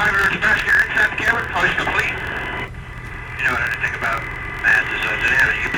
driver investigator inside the cabin, post complete. You know anything about Matt, this engineer? You